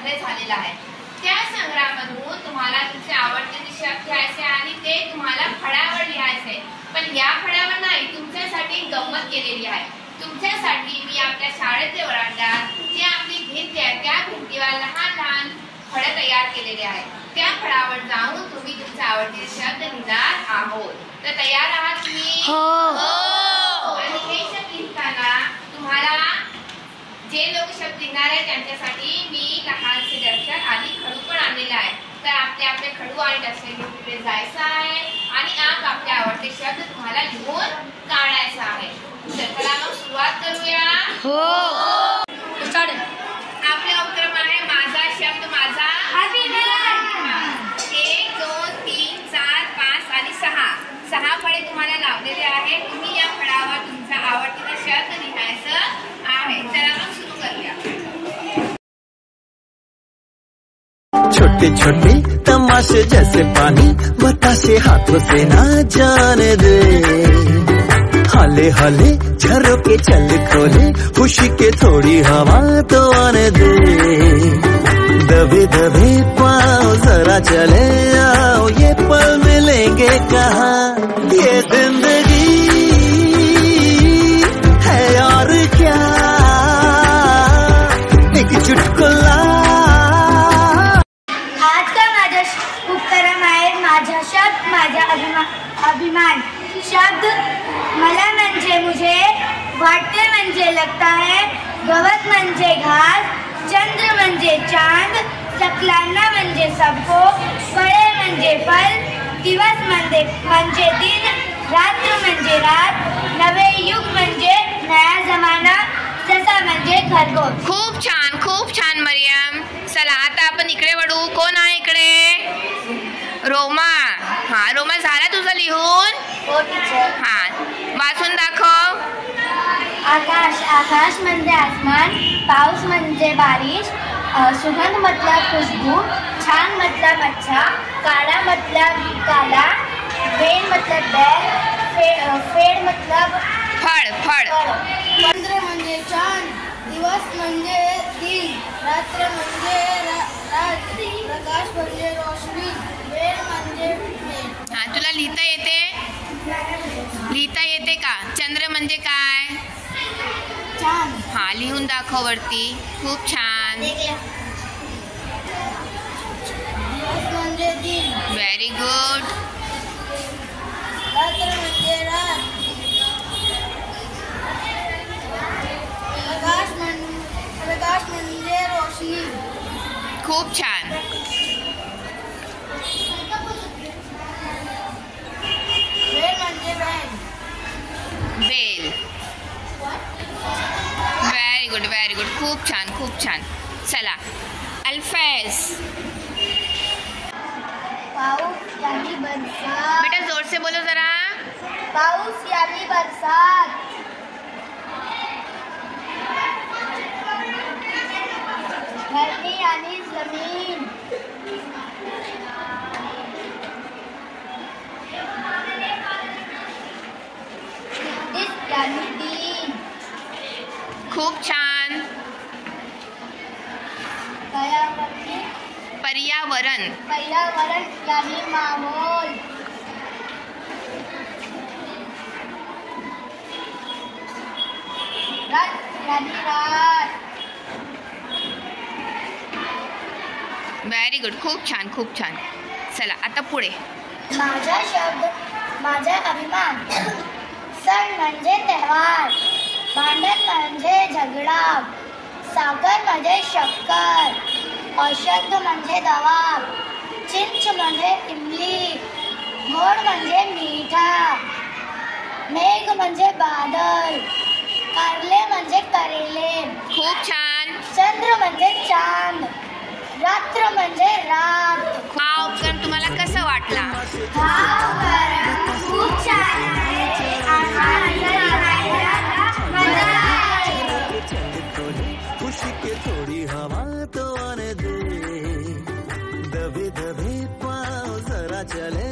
चांगले झालेलं आहे। त्या संग्रहामधून तुम्हाला तुमचे आवडते शब्द घ्यायचे आणि ते तुम्हाला फळ्यावर लिहायचे। पण या फळ्यावर नाही, तुमच्यासाठी गंमत केलेली आहे। तुमच्यासाठी मी आपल्या शाळेच्या वरांड्यात जी आपली भिंत आहे त्या भिंतीवर लहान लहान फळं तयार केलेले आहेत। त्या फळावर जाऊन तुम्ही तुमचे आवडते शब्द लिहिणार आहोत। तर तयार आहात तुम्ही? हो। आणि हे शब्द लिहिताना तुम्हाला जे लोक शब्द लिहिणार आहेत त्यांच्यासाठी मी लहानसे दप्तर आणि खडू पण आणलेला आहे। तर आपले खडू आणि दप्तर घेऊन तिथे जायचं आहे आणि आपले आवडते शब्द तुम्हाला लिहून काढायचा आहे। चला मग सुरुवात करूया। हो। आपले उपक्रम आहे माझा शब्द माझा अभिमान। 1 2 3 4 5 आणि 6 फळे तुम्हाला लावलेले आहे। तुम्ही या फळावर तुमचा आवडतीचा शब्द लिहायचं आहे। चला मग सुरू करूया। छोटे छोटे तमाशे जैसे पानी बतासे हाथों से ना जाने दे, हाले हाले झरोके चल खोले खुशी के थोड़ी हवा तो आने दे, दबे दबे पाँव जरा चले आओ ये पल मिलेंगे कहाँ, ये जिंदगी है और क्या एक चुटकुला। आज का माझा उपक्रम आहे माझा शब्द माझा अभिमान। शब्द मला म्हणजे मुझे, वाटते म्हणजे लगता है, गवत म्हणजे घास, चंद्र म्हणजे चांद, सकलांना म्हणजे सबको, फळे म्हणजे फल, दिवस म्हणजे दिन, रात्र म्हणजे रात, नवे युग म्हणजे नया जमाना, ससा म्हणजे खरगोश। खूप छान मरियम। चला आता आपण इकडे वळू। कोण आहे इकडे? रोमा। हा रोमा, झाला तुझं लिहून? हो टीचर। हा वाचून दाखव। आकाश म्हणजे आसमान, पाऊस म्हणजे बारिश, सुगंध मतलब खुशबू, छान मतलब अच्छा, काळा मतलब काला, बेन मतलब बैल, फेड मतलब फळ। चंद्र म्हणजे चांद, दिवस म्हणजे दिन, रात्र म्हणजे रात, प्रकाश म्हणजे रोशनी, वेळ म्हणजे वेळ। हा तुला लिहिता येते का? चंद्र म्हणजे काय? चांद। हा लिहून दाखव वरती। खूप छान। दिवस म्हणजे दिन, व्हेरी गुड। रात्र म्हणजे रात, प्रकाश म्हणजे रोशनी। खूप छान। वेळ म्हणजे बेल। Very good. खूप छान। चला अल्फाज। पाऊस यानी बरसात। बेटा जोर से बोलो जरा। पाऊस यानी बरसात। धरती यानी जमीन। दिस यानी दिन। खूप छान। पर्यावरण यानी माहौल। रात यानी रात। Very good. खूप छान। चला आता पुढे। माझा शब्द माझा अभिमान। सण म्हणजे तेव्हार, भांडण म्हणजे झगडा, साखर म्हणजे शक्कर, औषध म्हणजे दवा, चिंच म्हणजे इमली, गोड म्हणजे मीठा, मेघ म्हणजे बादल, कारले म्हणजे करेले। खूप छान। चंद्र म्हणजे चांद, रात्र म्हणजे रात। हा उपक्रम तुम्हाला कसा वाटला? खूप छान आहे। खुशी के थोड़ी हवा तो आने दे, दबे दबे पाँव जरा चले